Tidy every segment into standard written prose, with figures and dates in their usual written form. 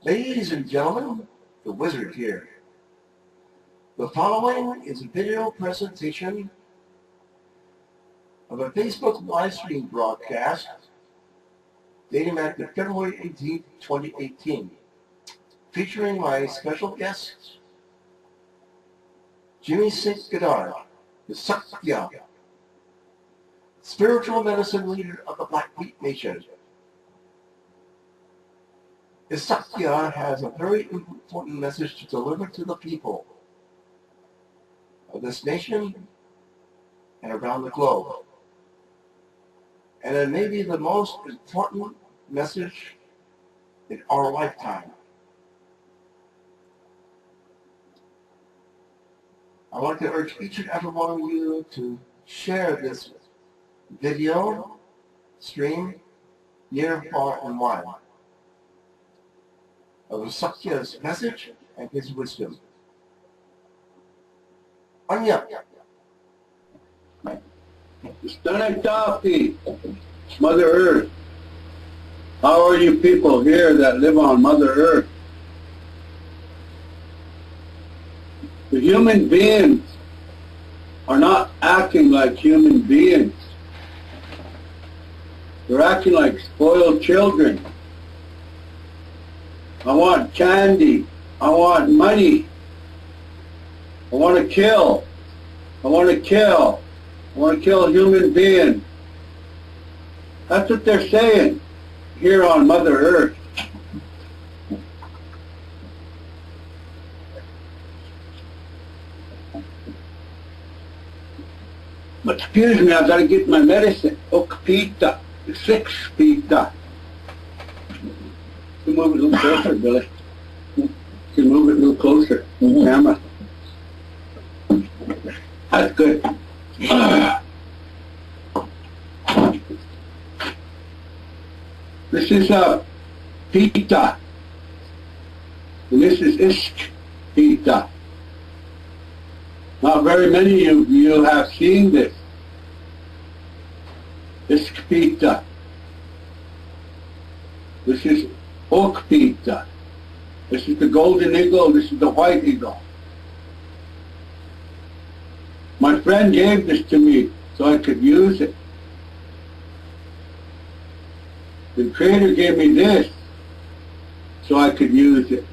Ladies and gentlemen, the WiZaRd here. The following is a video presentation of a Facebook live stream broadcast dating back to February 18, 2018, featuring my special guests, Jimmy St.Goddard, Eesukya, spiritual medicine leader of the Blackfeet Nation. Eesukya has a very important message to deliver to the people of this nation and around the globe. And it may be the most important message in our lifetime. I want to urge each and every one of you to share this video stream near, far, and wide of Eesukya's message and his wisdom. Anya. Stanagdafi, Mother Earth. How are you people here that live on Mother Earth? The human beings are not acting like human beings. They're acting like spoiled children. I want candy. I want money. I want to kill. I want to kill. I want to kill human beings. That's what they're saying here on Mother Earth. But excuse me, I've got to get my medicine. Okpita, 6 pita. You can move it a little closer, Billy. You can move it a little closer. Camera. That's good. This is pita. And this is isk pita. Not very many of you have seen this. Isk pita. This is oak pita. This is the golden eagle. This is the white eagle. My friend gave this to me so I could use it. The Creator gave me this so I could use it.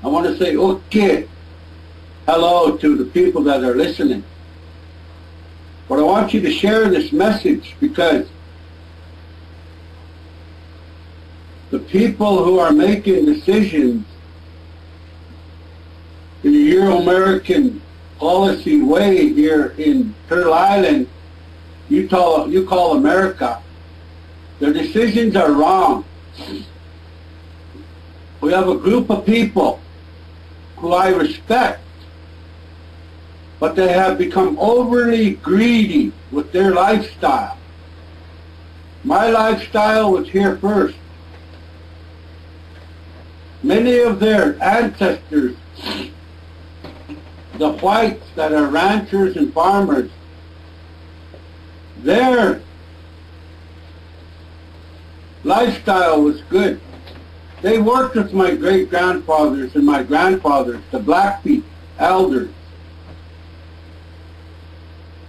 I want to say, okay, hello to the people that are listening. But I want you to share this message because the people who are making decisions in the Euro-American policy way here in Pearl Island, you call America, their decisions are wrong. We have a group of people who I respect, but they have become overly greedy with their lifestyle. My lifestyle was here first. Many of their ancestors, the whites that are ranchers and farmers, their lifestyle was good. They worked with my great-grandfathers and my grandfathers, the Blackfeet elders.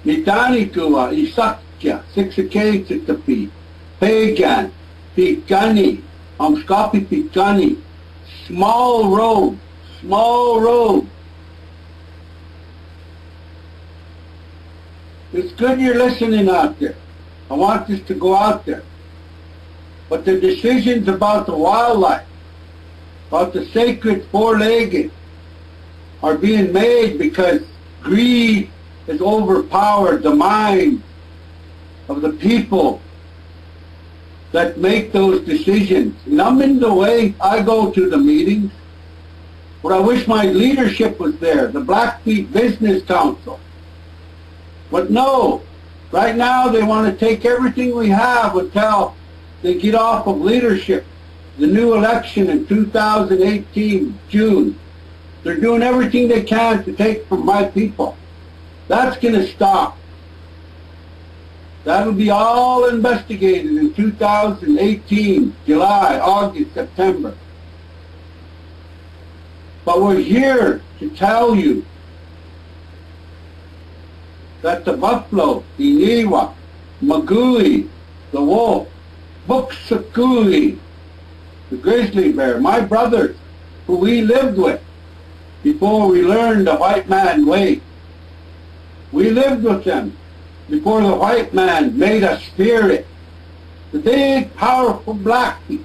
Nitani Tua, Eesukya, Siksakay Sitapi, Pagan, Pikani, Amskapi Pikani, small road, small road. It's good you're listening out there. I want this to go out there. But the decisions about the wildlife, about the sacred four-legged, are being made because greed has overpowered the minds of the people that make those decisions. And I'm in the way. I go to the meetings, but I wish my leadership was there, the Blackfeet Business Council. But no, right now they want to take everything we have until they get off of leadership. The new election in 2018, June, They're doing everything they can to take from my people. That's going to stop. That'll be all investigated in 2018, July, August, September. But we're here to tell you that the buffalo, the Iniwa, Magui, the wolf, Buksakui, the grizzly bear, my brothers, who we lived with before we learned the white man way. We lived with them before the white man made us fear it. The big, powerful Blackfeet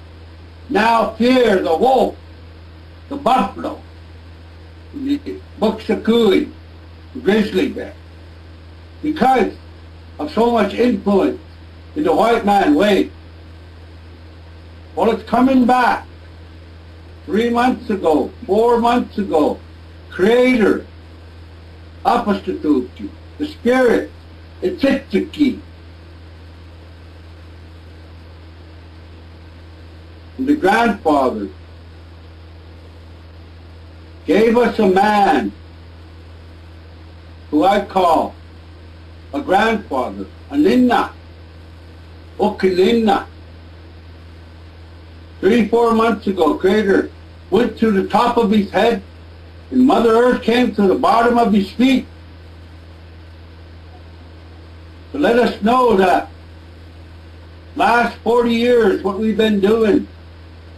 now fear the wolf, the buffalo, the Buksakui, the grizzly bear, because of so much influence in the white man way. Well, it's coming back. 3 months ago, 4 months ago, Creator, Apostatuki, the Spirit, Zit-See, and the grandfather gave us a man who I call a grandfather, a Ninna, Okininna. 3-4 months ago, Creator went to the top of his head, and Mother Earth came to the bottom of his feet to let us know that last 40 years what we've been doing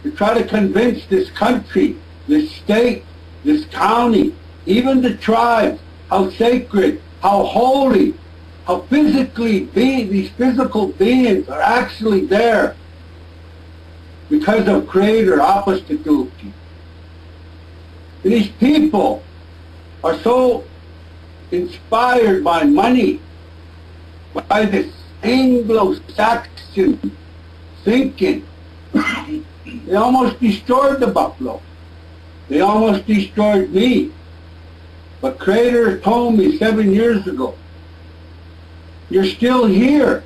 to try to convince this country, this state, this county, even the tribes, how sacred, how holy, how physically these physical beings are actually there because of Creator, Apostatuki. These people are so inspired by money, by this Anglo-Saxon thinking. They almost destroyed the buffalo. They almost destroyed me. But Creator told me 7 years ago, you're still here.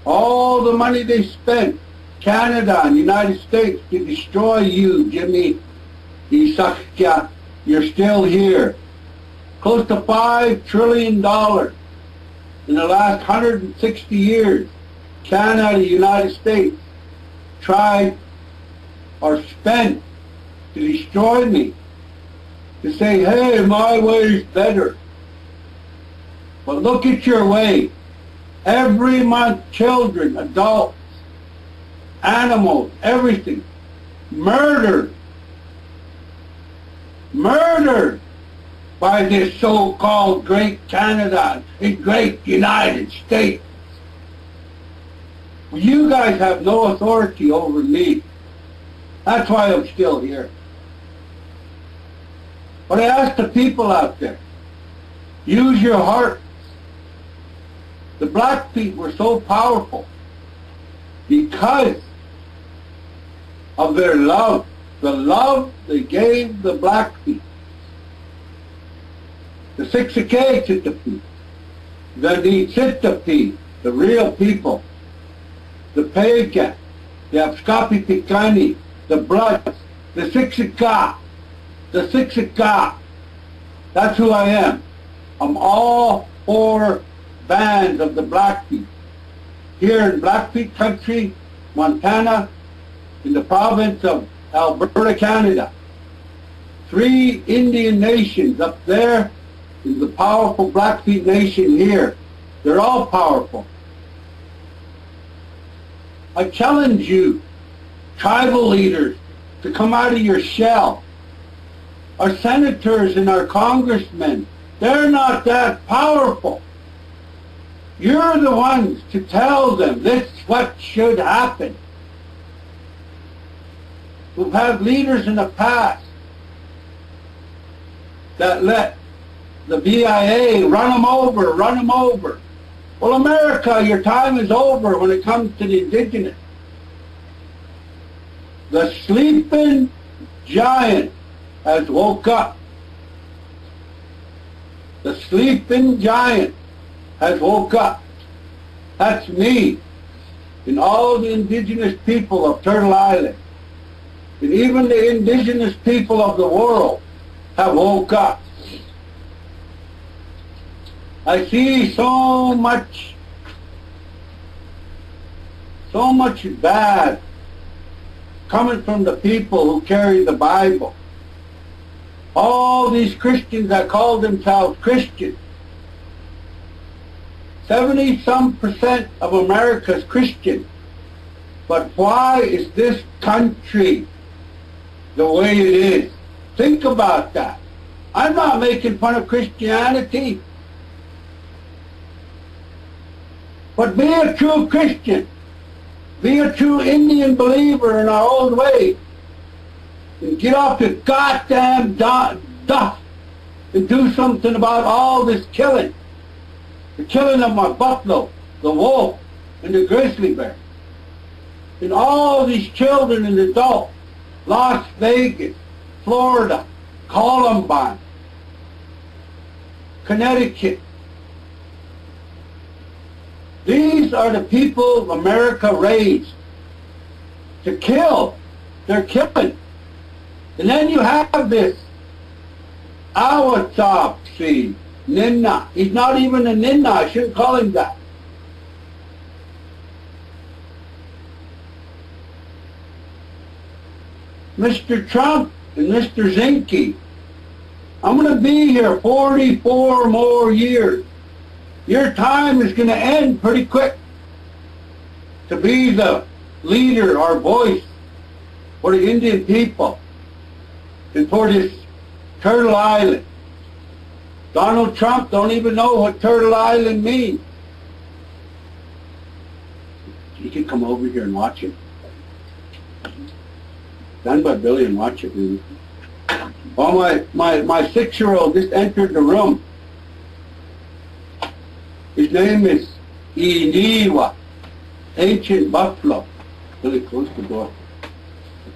All the money they spent, Canada and United States, to destroy you, Jimmy Eesukya, you're still here. Close to $5 trillion in the last 160 years, Canada and the United States tried or spent to destroy me, to say, hey, my way's better. But look at your way. Every month, children, adults, animals, everything, murdered by this so-called great Canada and great United States. Well, you guys have no authority over me. That's why I'm still here. But I ask the people out there, use your hearts. The Blackfeet were so powerful because of their love, the love they gave the Blackfeet. The Zit-See, the Zit-See, the real people, the Pega, the Abskapi Pikani, the Bloods, the Zit-See, that's who I am. I'm all 4 bands of the Blackfeet. Here in Blackfeet country, Montana, in the province of Alberta, Canada. 3 Indian nations up there, in the powerful Blackfeet Nation here. They're all powerful. I challenge you, tribal leaders, to come out of your shell. Our senators and our congressmen, they're not that powerful. You're the ones to tell them this is what should happen. We've had leaders in the past that let the BIA run them over. Well, America, your time is over when it comes to the indigenous. The sleeping giant has woke up. The sleeping giant has woke up. That's me and all the indigenous people of Turtle Island. And even the indigenous people of the world have woke up. I see so much bad coming from the people who carry the Bible. All these Christians that call themselves Christians. 70-some% of America is Christian. But why is this country the way it is? Think about that. I'm not making fun of Christianity. But be a true Christian. Be a true Indian believer in our own way. And get off your goddamn duff and do something about all this killing. The killing of my buffalo, the wolf, and the grizzly bear. And all these children and adults. Las Vegas, Florida, Columbine, Connecticut. These are the people America raised to kill. They're killing. And then you have this Awatopsy, Ninna. He's not even a Ninna. I shouldn't call him that. Mr. Trump and Mr. Zit-See, I'm going to be here 44 more years. Your time is going to end pretty quick to be the leader or voice for the Indian people and for this Turtle Island. Donald Trump don't even know what Turtle Island means. You can come over here and watch it. Done by Billy and watch it. Really. Oh, my 6-year-old just entered the room. His name is Iniwa, ancient buffalo. Really close the door.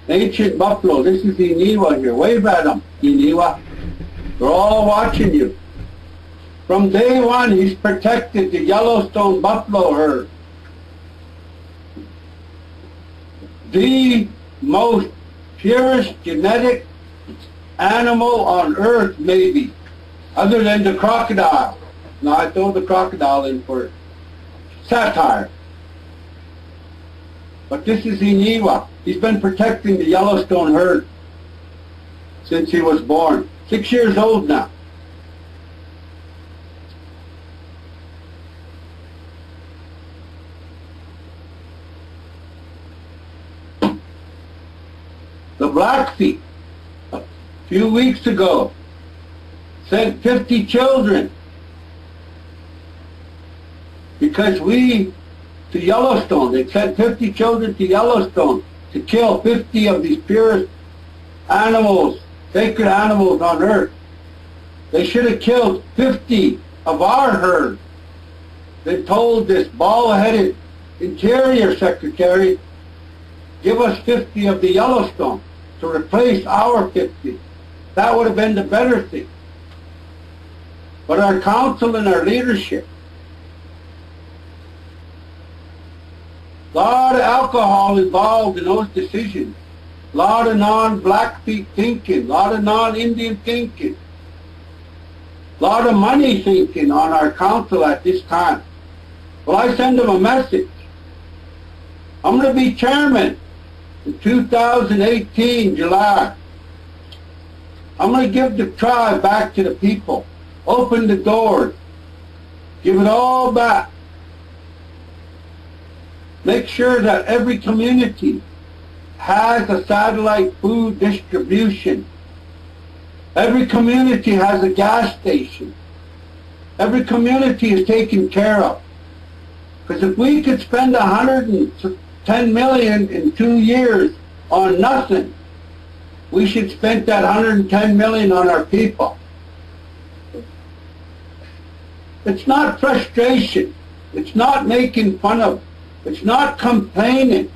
Ancient buffalo. This is Iniwa here. Wave at him, Iniwa. They're all watching you. From day one, he's protected the Yellowstone buffalo herd. The most purest genetic animal on earth, maybe, other than the crocodile. Now I throw the crocodile in for satire. But this is Iniwa. He's been protecting the Yellowstone herd since he was born. 6 years old now. The Blackfeet, a few weeks ago, sent 50 children because to Yellowstone. They sent 50 children to Yellowstone to kill 50 of these purest animals, sacred animals on earth. They should have killed 50 of our herd. They told this bald-headed Interior Secretary, give us 50 of the Yellowstone to replace our 50. That would have been the better thing. But our council and our leadership, a lot of alcohol involved in those decisions, a lot of non-Blackfeet thinking, a lot of non-Indian thinking, a lot of money thinking on our council at this time. Well, I send them a message. I'm going to be chairman in 2018, July. I'm going to give the tribe back to the people. Open the doors. Give it all back. Make sure that every community has a satellite food distribution. Every community has a gas station. Every community is taken care of. Because if we could spend $110 million in 2 years on nothing, we should spend that $110 million on our people. It's not frustration. It's not making fun of. It's not complaining.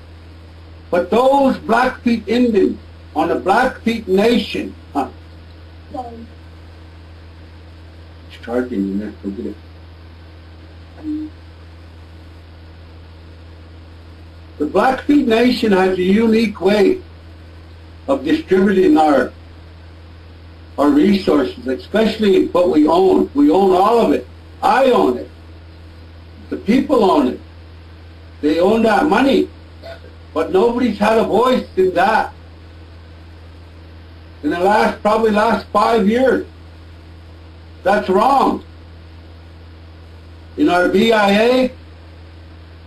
But those Blackfeet Indians on the Blackfeet Nation, it's charging you there. Go get it. The Blackfeet Nation has a unique way of distributing our resources, especially what we own. We own all of it. I own it. The people own it. They own that money. But nobody's had a voice in that in the probably last 5 years. That's wrong. In our BIA,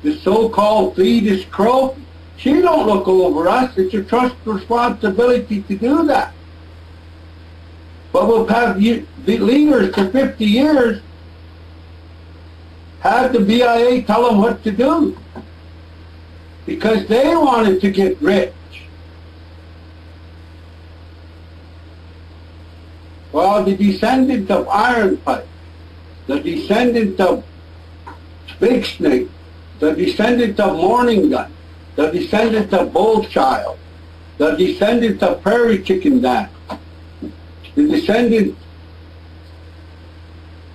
the so-called Fetus Crow, she don't look over us. It's your trust responsibility to do that. But we'll have the leaders for 50 years have the BIA tell them what to do because they wanted to get rich. Well, the descendant of Iron Pipe, the descendant of Big Snake, the descendant of Morning Gun, the descendant of Bullchild, the descendant of Prairie Chicken Dan, the descendant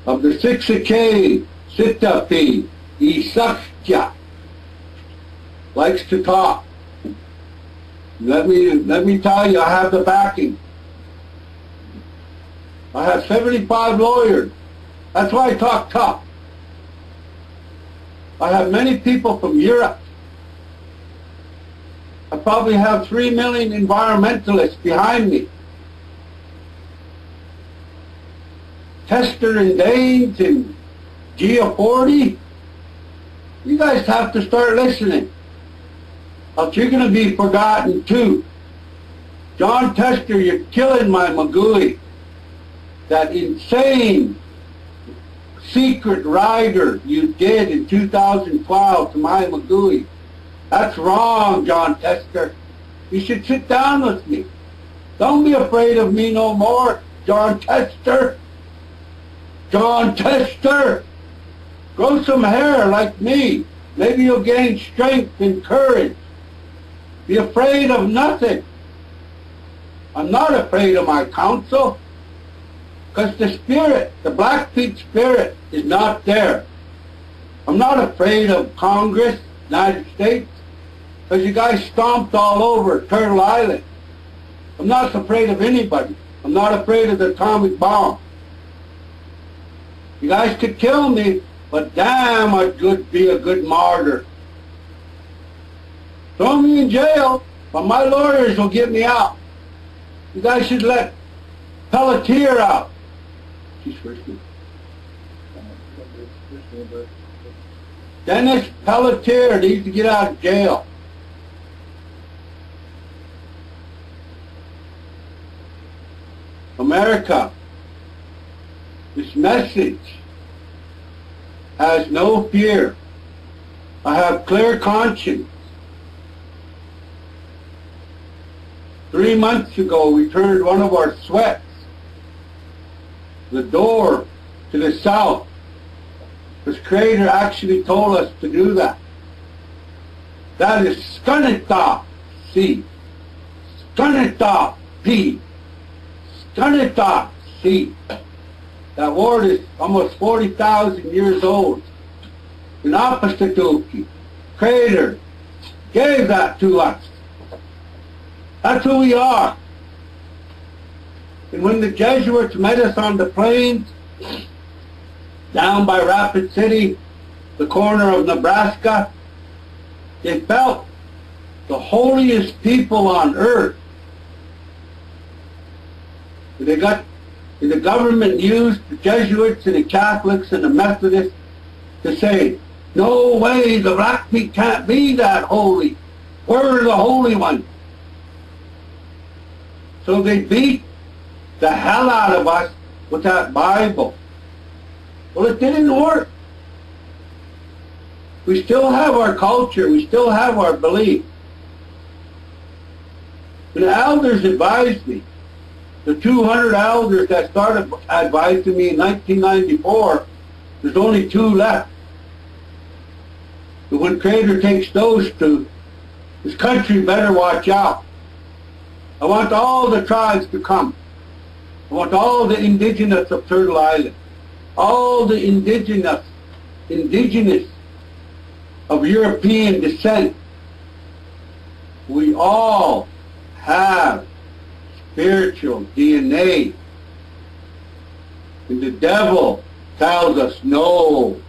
of the 6K, Zit-See, Eesukya, likes to talk. Let me tell you, I have the backing. I have 75 lawyers. That's why I talk tough. I have many people from Europe. I probably have 3 million environmentalists behind me. Tester and Danes and G40. You guys have to start listening. Else you're going to be forgotten too. John Tester, you're killing my Magui. That insane secret rider you did in 2012 to my Magui. That's wrong, John Tester. You should sit down with me. Don't be afraid of me no more, John Tester. John Tester, grow some hair like me. Maybe you'll gain strength and courage. Be afraid of nothing. I'm not afraid of my council. Because the spirit, the Blackfeet spirit, is not there. I'm not afraid of Congress, United States, because you guys stomped all over Turtle Island. I'm not afraid of anybody. I'm not afraid of the atomic bomb. You guys could kill me, but damn, I could be a good martyr. Throw me in jail, but my lawyers will get me out. You guys should let Pelletier out. She's first name. Dennis Pelletier needs to get out of jail. America, this message has no fear. I have clear conscience. 3 months ago, we turned one of our sweats, the door to the south. This Creator actually told us to do that. That is Zit-See, P, Zit-See. That word is almost 40,000 years old. In Apostatoki, Creator gave that to us. That's who we are. And when the Jesuits met us on the plains, down by Rapid City, the corner of Nebraska, they felt the holiest people on earth. The government used the Jesuits and the Catholics and the Methodists to say, no way, the Blackfeet can't be that holy. We're the holy ones. So they beat the hell out of us with that Bible. Well, it didn't work. We still have our culture. We still have our belief. And the elders advised me. The 200 elders that started advising me in 1994, there's only 2 left. But when Creator takes those 2, this country better watch out. I want all the tribes to come. I want all the indigenous of Turtle Island, all the indigenous of European descent. We all have spiritual DNA. And the devil tells us, no,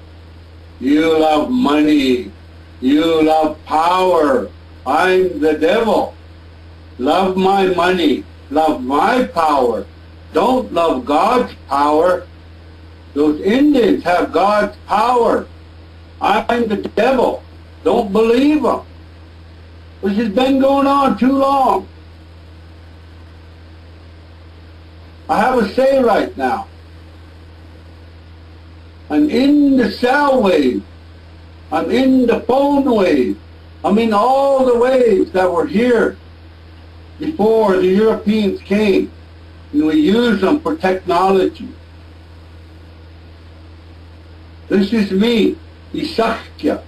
you love money, you love power. I'm the devil. Love my money, love my power. Don't love God's power. Those Indians have God's power. I'm the devil. Don't believe them. This has been going on too long. I have a say right now. I'm in the cell wave. I'm in the phone wave. I'm in all the waves that were here before the Europeans came. And we use them for technology. This is me, Eesukya.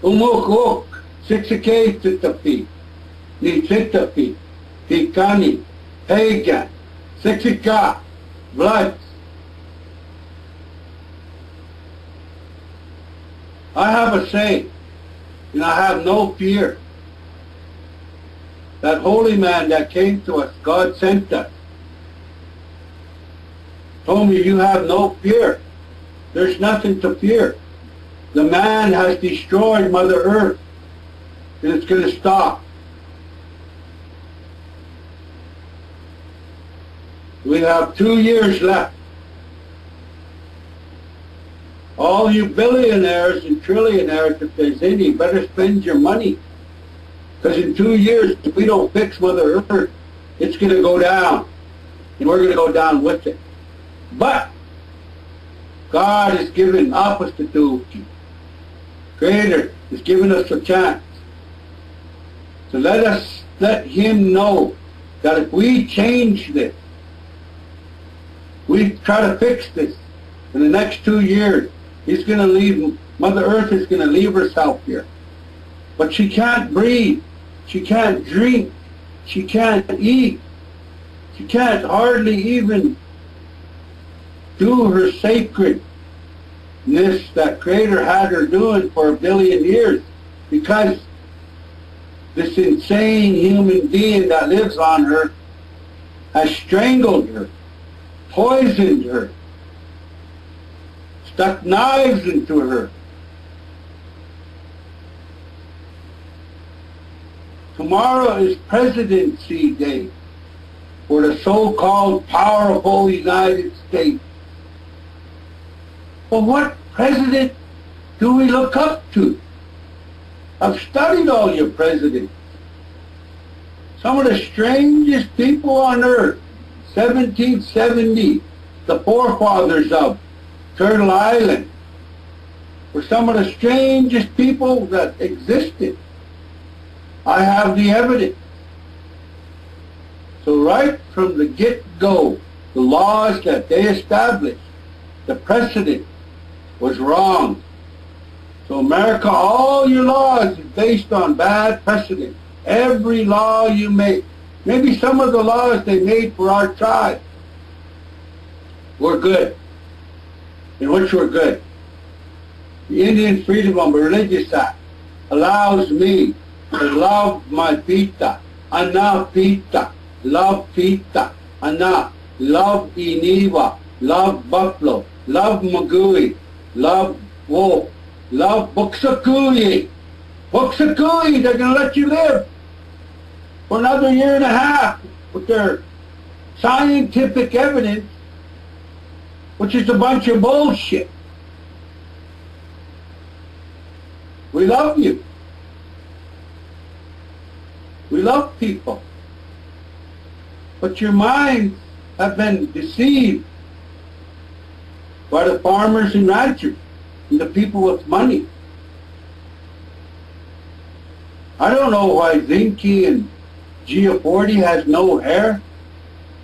Umukuk, Zit-See Titapi, Ni Titapi, Pikani, Pagan, Zit-See, blood. I have a say, and I have no fear. That holy man that came to us, God sent us, told me you have no fear. There's nothing to fear. The man has destroyed Mother Earth, and it's going to stop. We have 2 years left. All you billionaires and trillionaires, if there's any, better spend your money. Because in 2 years, if we don't fix Mother Earth, it's going to go down. And we're going to go down with it. But God has given opportunity. Creator has given us a chance. So let Him know that if we change this, we try to fix this in the next 2 years, He's going to leave, Mother Earth is going to leave herself here. But she can't breathe. She can't drink. She can't eat. She can't hardly even do her sacredness that Creator had her doing for 1 billion years, because this insane human being that lives on her has strangled her, poisoned her, stuck knives into her. Tomorrow is Presidency Day for the so-called powerful United States. Well, what president do we look up to? I've studied all your presidents. Some of the strangest people on earth, 1770, the forefathers of Turtle Island, were some of the strangest people that existed. I have the evidence. So right from the get-go, the laws that they established, the precedent was wrong. So America, all your laws is based on bad precedent. Every law you make, maybe some of the laws they made for our tribe were good, in which were good. The Indian Freedom of Religious Act allows me to love my pita, ana pita, love pita, ana, love iniwa, love buffalo, love magui, love wolf, love buksakui. Buksakui, they're going to let you live for another 1.5 years with their scientific evidence, which is a bunch of bullshit. We love you. We love people. But your minds have been deceived by the farmers and ranchers and the people with money. I don't know why Zinke and Gia40 has no hair,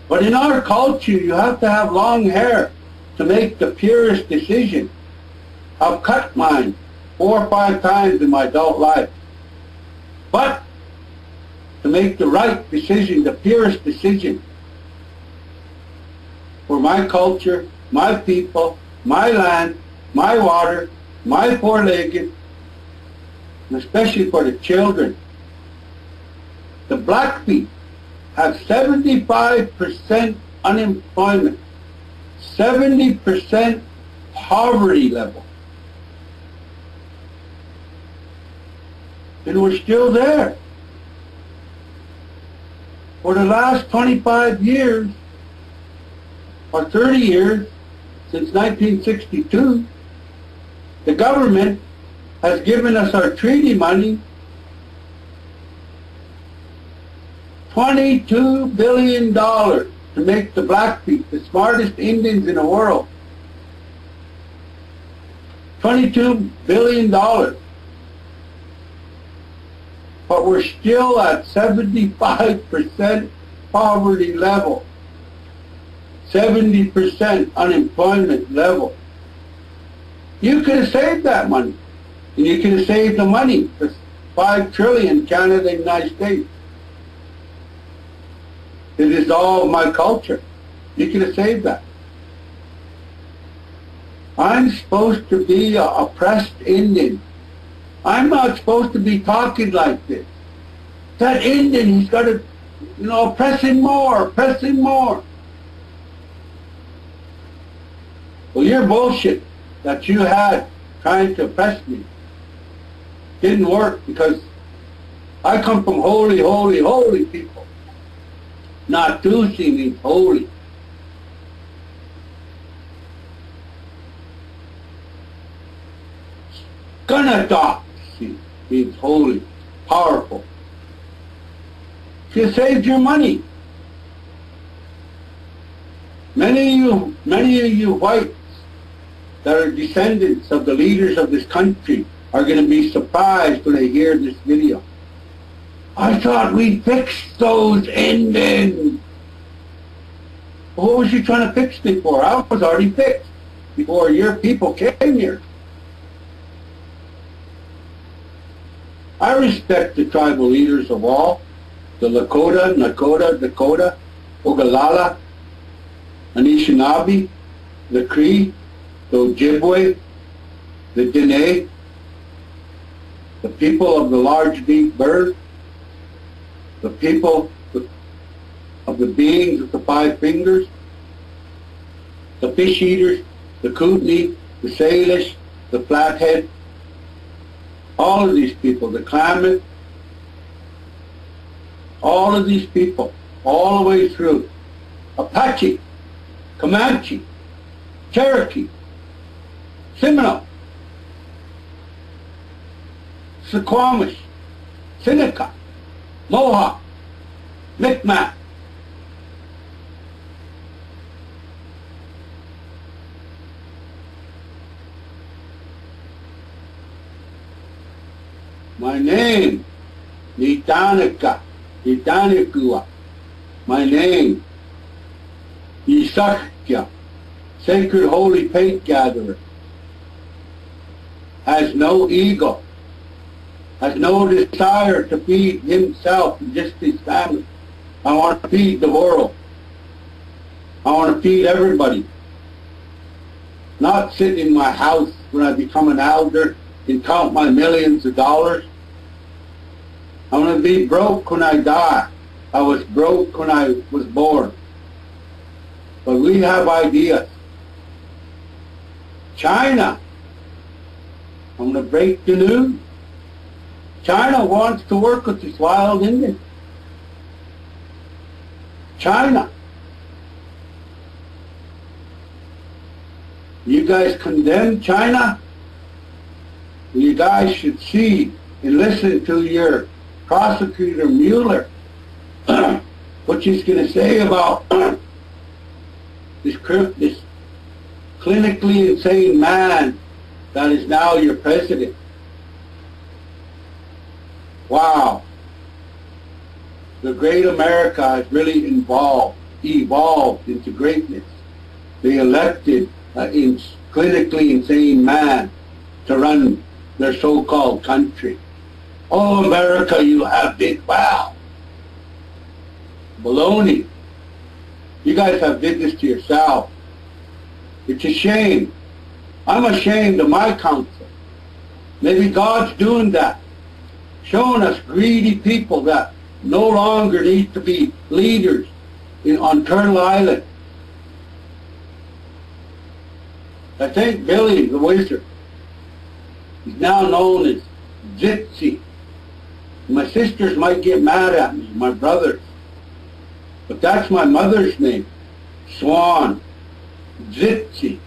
but in our culture you have to have long hair to make the purest decision. I've cut mine 4 or 5 times in my adult life. But to make the right decision, the purest decision for my culture, my people, my land, my water, my four-legged, and especially for the children. The Blackfeet have 75% unemployment, 70% poverty level. And we're still there. For the last 25 years, or 30 years, since 1962, the government has given us our treaty money, $22 billion to make the Blackfeet the smartest Indians in the world. $22 billion. But we're still at 75% poverty level, 70% unemployment level. You could have saved that money. And you could have saved the money for $5 trillion Canada and United States. To dissolve my culture. You could have saved that. I'm supposed to be an oppressed Indian. I'm not supposed to be talking like this. That Indian, he's got to, oppress him more, oppress him more. Well, your bullshit that you had trying to oppress me didn't work, because I come from holy, holy, holy people. Not Tusi means holy. Kanata means holy, powerful. You saved your money. Many of you whites that are descendants of the leaders of this country are going to be surprised when they hear this video. I thought we fixed those Indians. What was you trying to fix me for? I was already fixed before your people came here. I respect the tribal leaders of all, the Lakota, Nakota, Dakota, Oglala, Anishinaabe, the Cree, the Ojibwe, the Dene, the people of the large beak bird, the people of the beings with the 5 fingers, the fish eaters, the Kootenai, the Salish, the Flathead, all of these people, the Klamath, all of these people, all the way through, Apache, Comanche, Cherokee, Seminole, Suquamish, Seneca, Mohawk, Micmac. My name, Nitanika, Nitanikua. My name, Eesukya, Sacred Holy Paint Gatherer. Has no ego, has no desire to feed himself and just his family. I want to feed the world. I want to feed everybody. Not sit in my house when I become an elder and count my millions of dollars. I'm going to be broke when I die. I was broke when I was born. But we have ideas. China. I'm going to break the news. China wants to work with this wild Indian. China. You guys condemn China? You guys should see and listen to your prosecutor Mueller, what she's going to say about this clinically insane man that is now your president. Wow. The great America has really evolved into greatness. They elected an clinically insane man to run their so-called country. Oh, America, you have did well. Baloney. You guys have did this to yourself. It's a shame. I'm ashamed of my counsel. Maybe God's doing that, showing us greedy people that no longer need to be leaders on Turtle Island. I think Billy the Wizard is now known as Zit-See. My sisters might get mad at me, my brothers, but that's my mother's name, Swan, Zit-See.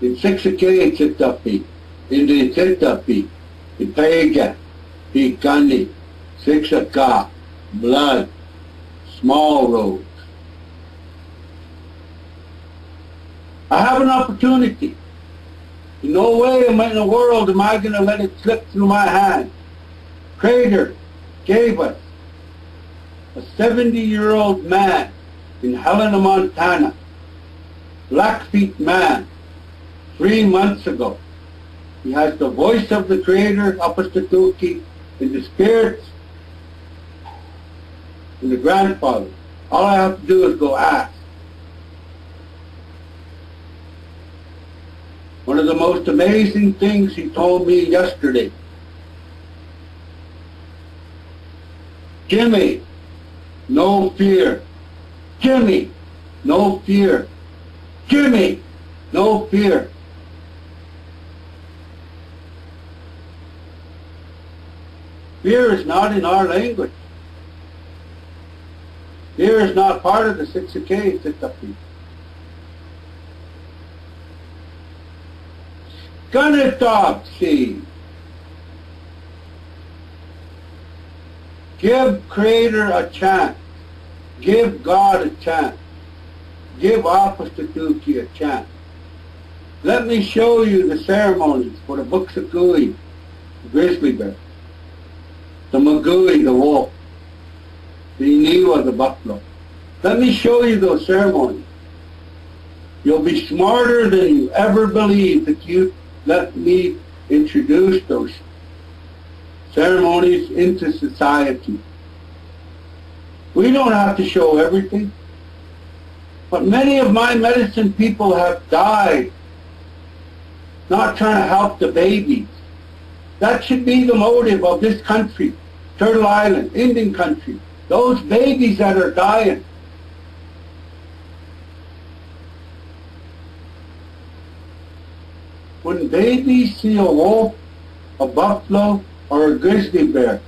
In Eesukya Zit-See, in the Zit-See, in Pega, Pikani, Eesukya, blood, small roads. I have an opportunity. In no way in the world am I going to let it slip through my hands. Creator gave us a 70-year-old man in Helena, Montana, Blackfeet man, 3 months ago. He has the voice of the Creator, Apostatuki, in the spirits, and the grandfather. All I have to do is go ask. One of the most amazing things he told me yesterday. Jimmy, no fear. Jimmy, no fear. Jimmy, no fear. Fear is not in our language. Fear is not part of the Eesukya Zit-See. Zit-See. Give Creator a chance. Give God a chance. Give Apostatuki a chance. Let me show you the ceremonies for the Buksakui, the grizzly bear, the Magui, the wolf, the Iniwa, the buffalo. Let me show you those ceremonies. You'll be smarter than you ever believed that you let me introduce those ceremonies into society. We don't have to show everything, but many of my medicine people have died not trying to help the babies. That should be the motive of this country, Turtle Island, Indian country. Those babies that are dying. When babies see a wolf, a buffalo, or a grizzly bear,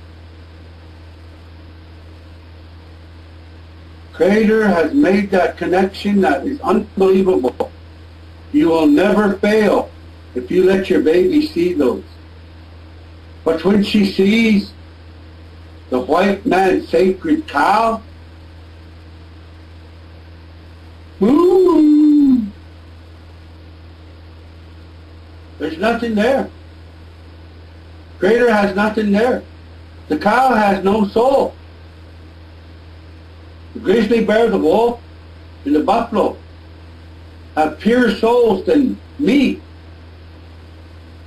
Creator has made that connection that is unbelievable. You will never fail if you let your baby see those. But when she sees the white man's sacred cow, woo, there's nothing there. Creator has nothing there. The cow has no soul. The grizzly bear, the wolf, and the buffalo have pure souls than me.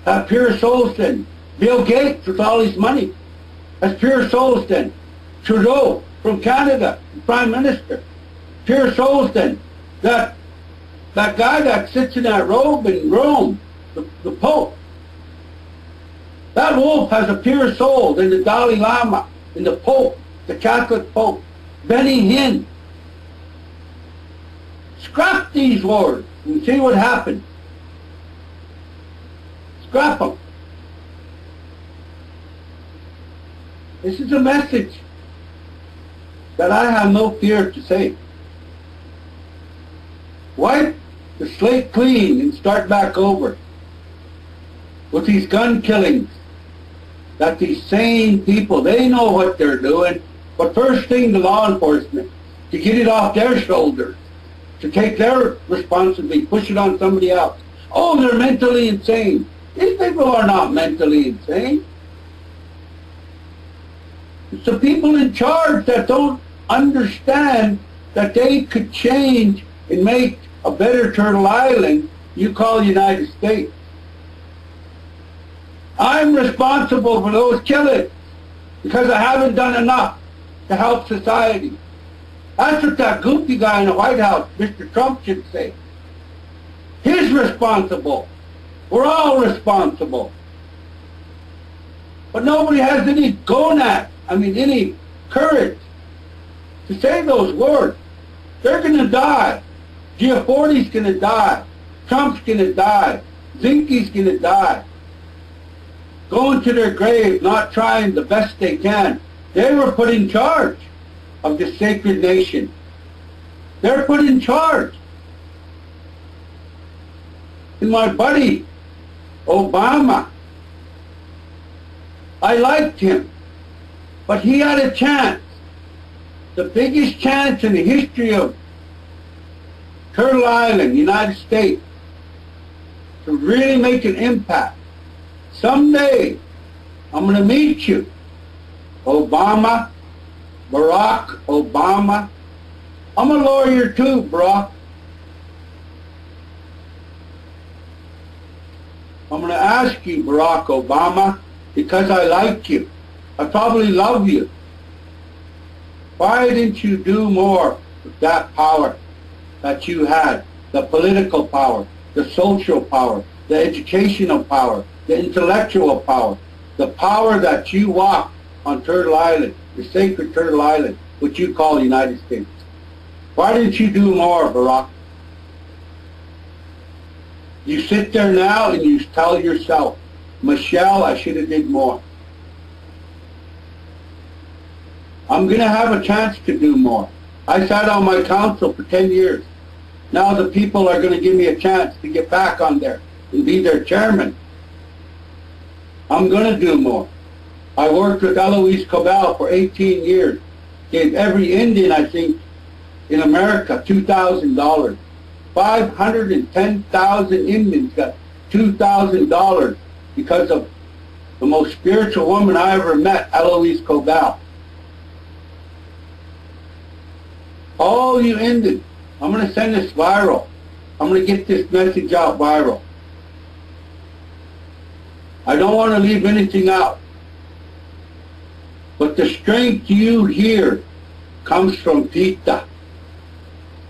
Have pure souls than Bill Gates with all his money. Has pure souls than Trudeau from Canada, the Prime Minister. Pure souls than that guy that sits in that robe in Rome, the Pope. That wolf has a pure soul than the Dalai Lama and the Pope, the Catholic Pope. Benny Hinn. Scrap these words and see what happens. Scrap them. This is a message that I have no fear to say. Wipe the slate clean and start back over with these gun killings that these sane people, they know what they're doing. But first thing, the law enforcement, to get it off their shoulders, to take their responsibility, push it on somebody else. Oh, they're mentally insane. These people are not mentally insane. It's the people in charge that don't understand that they could change and make a better Turtle Island you call the United States. I'm responsible for those killings because I haven't done enough to help society. That's what that goofy guy in the White House, Mr. Trump, should say. He's responsible. We're all responsible. But nobody has any any courage to say those words. They're going to die. Giaffordi's going to die. Trump's going to die. Zinke's going to die. Going to their grave, not trying the best they can. They were put in charge of this sacred nation. They're put in charge. And my buddy, Obama, I liked him, but he had a chance, the biggest chance in the history of Turtle Island, United States, to really make an impact. Someday, I'm going to meet you, Obama, Barack Obama. I'm a lawyer too, Barack. I'm going to ask you, Barack Obama, because I like you. I probably love you. Why didn't you do more with that power that you had? The political power, the social power, the educational power, the intellectual power, the power that you walk on Turtle Island, the sacred Turtle Island, which you call the United States. Why didn't you do more, Barack? You sit there now and you tell yourself, Michelle, I should have did more. I'm going to have a chance to do more. I sat on my council for 10 years. Now the people are going to give me a chance to get back on there and be their chairman. I'm going to do more. I worked with Eloise Cobell for 18 years. Gave every Indian, I think, in America $2,000. 510,000 Indians got $2,000 because of the most spiritual woman I ever met, Eloise Cobell. All you Indians, I'm going to send this viral. I'm going to get this message out viral. I don't want to leave anything out. But the strength you hear comes from Pita.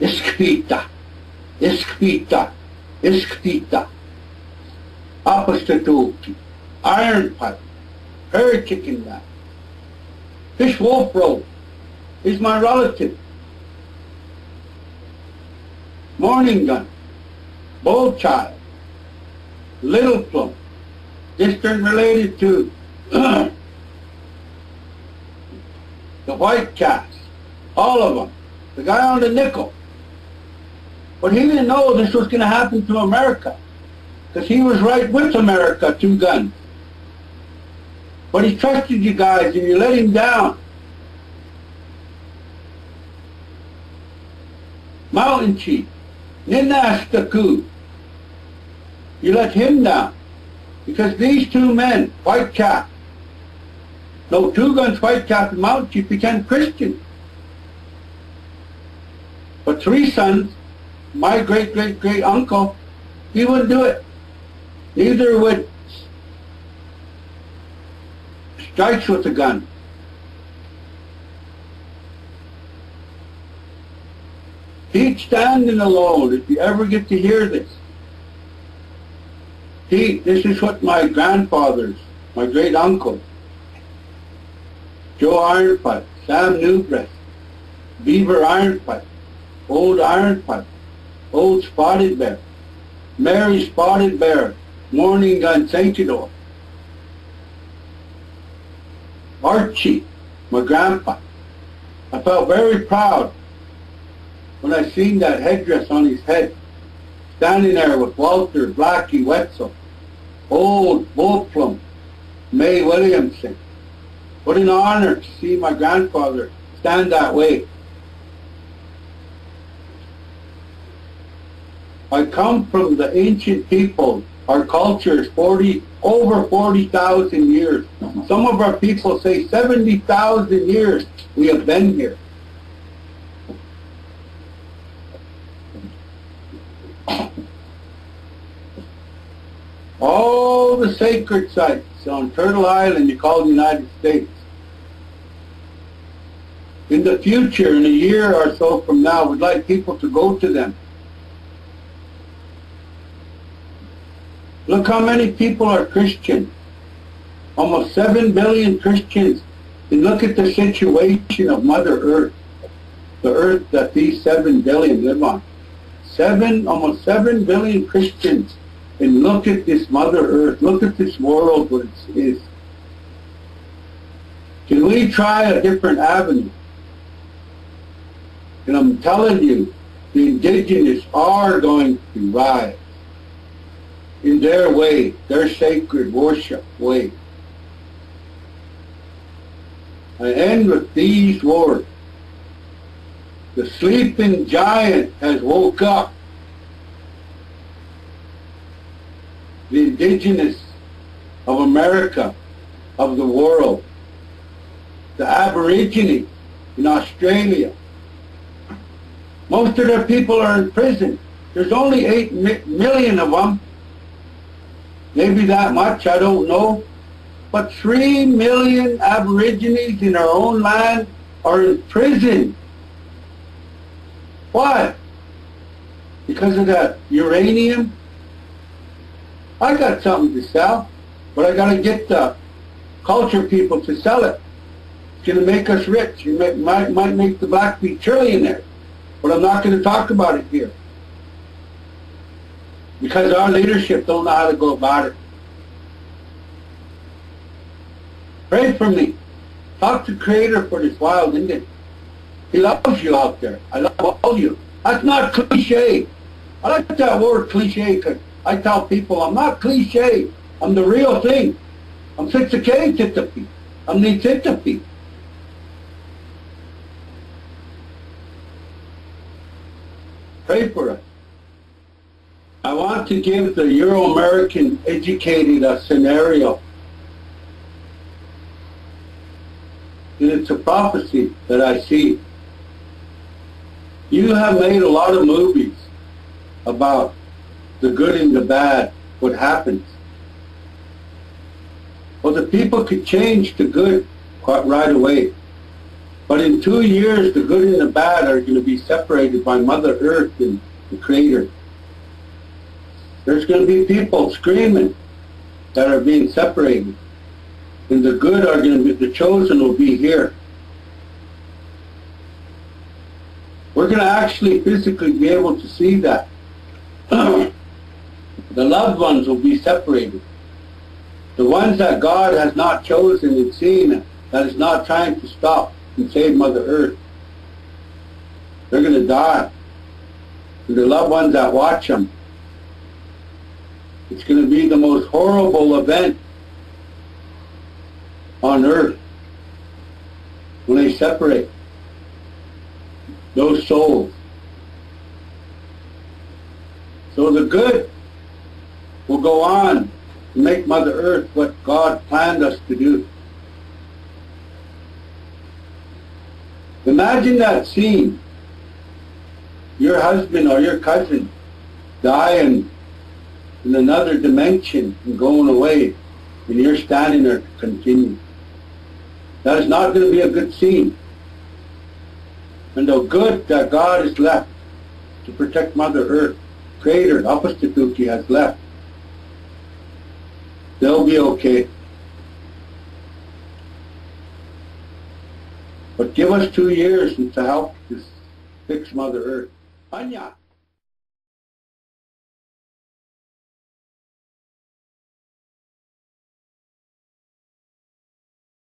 Escrita. Escrita. Escrita. Apostatuki. Iron pipe. Prairie chicken back. Fish wolf rope is my relative. Morning gun. Bull child. Little plum. Distant related to the white cats. All of them. The guy on the nickel. But he didn't know this was going to happen to America. Because he was right with America, 2 guns. But he trusted you guys and you let him down. Mountain Chief. Ninastaku. You let him down. Because these 2 men, White Cap, no, 2 guns, White Cap and Mountain Chief, became Christian. But 3 sons, my great-great-great-uncle, he wouldn't do it. Neither would strikes with a gun. Pete standing alone, if you ever get to hear this. Pete, this is what my grandfathers, my great-uncles, Joe Ironpipe, Sam Newbreast, Beaver Ironpipe, Old Ironpipe, Old Spotted Bear, Mary Spotted Bear, Morning Gun St. Goddard, Archie, my grandpa. I felt very proud when I seen that headdress on his head, standing there with Walter, Blackie, Wetzel, Old Bullplum, May Williamson. What an honor to see my grandfather stand that way. I come from the ancient people. Our culture is over 40,000 years. Some of our people say 70,000 years we have been here. All the sacred sites on Turtle Island you call the United States. In the future, in a year or so from now, we'd like people to go to them. Look how many people are Christian. almost 7 billion Christians. And look at the situation of Mother Earth, the earth that these 7 billion live on. Almost 7 billion Christians. And look at this Mother Earth, look at this world what it is. Can we try a different avenue? And I'm telling you, the indigenous are going to rise in their way, their sacred worship way. I end with these words. The sleeping giant has woke up. The indigenous of America, of the world, the Aborigines in Australia. Most of their people are in prison. There's only 8 million of them. Maybe that much, I don't know. But 3 million Aborigines in our own land are in prison. Why? Because of that uranium? I got something to sell, but I got to get the culture people to sell it. It's going to make us rich. It might make the Blackfeet trillionaires. But I'm not going to talk about it here. Because our leadership don't know how to go about it. Pray for me. Talk to Creator for this wild Indian. He loves you out there. I love all of you. That's not cliche. I like that word cliche because I tell people I'm not cliche. I'm the real thing. I'm Zit-See Titapi. I'm the Titapi. Pray for us. I want to give the Euro-American educated a scenario. And it's a prophecy that I see. You have made a lot of movies about the good and the bad, what happens. Well, the people could change the good quite right away. But in 2 years, the good and the bad are going to be separated by Mother Earth and the Creator. There's going to be people screaming that are being separated. And the good are going to be, the chosen will be here. We're going to actually physically be able to see that. The loved ones will be separated. The ones that God has not chosen and seen, that is not trying to stop and save Mother Earth, they're going to die. And the loved ones that watch them, it's going to be the most horrible event on Earth when they separate those souls. So the good will go on to make Mother Earth what God planned us to do. Imagine that scene. Your husband or your cousin dying in another dimension and going away, and you're standing there to continue. That is not going to be a good scene. And the good that God has left to protect Mother Earth, Creator, Apostatuki has left, they'll be okay. But give us 2 years to help this fix Mother Earth. Anya.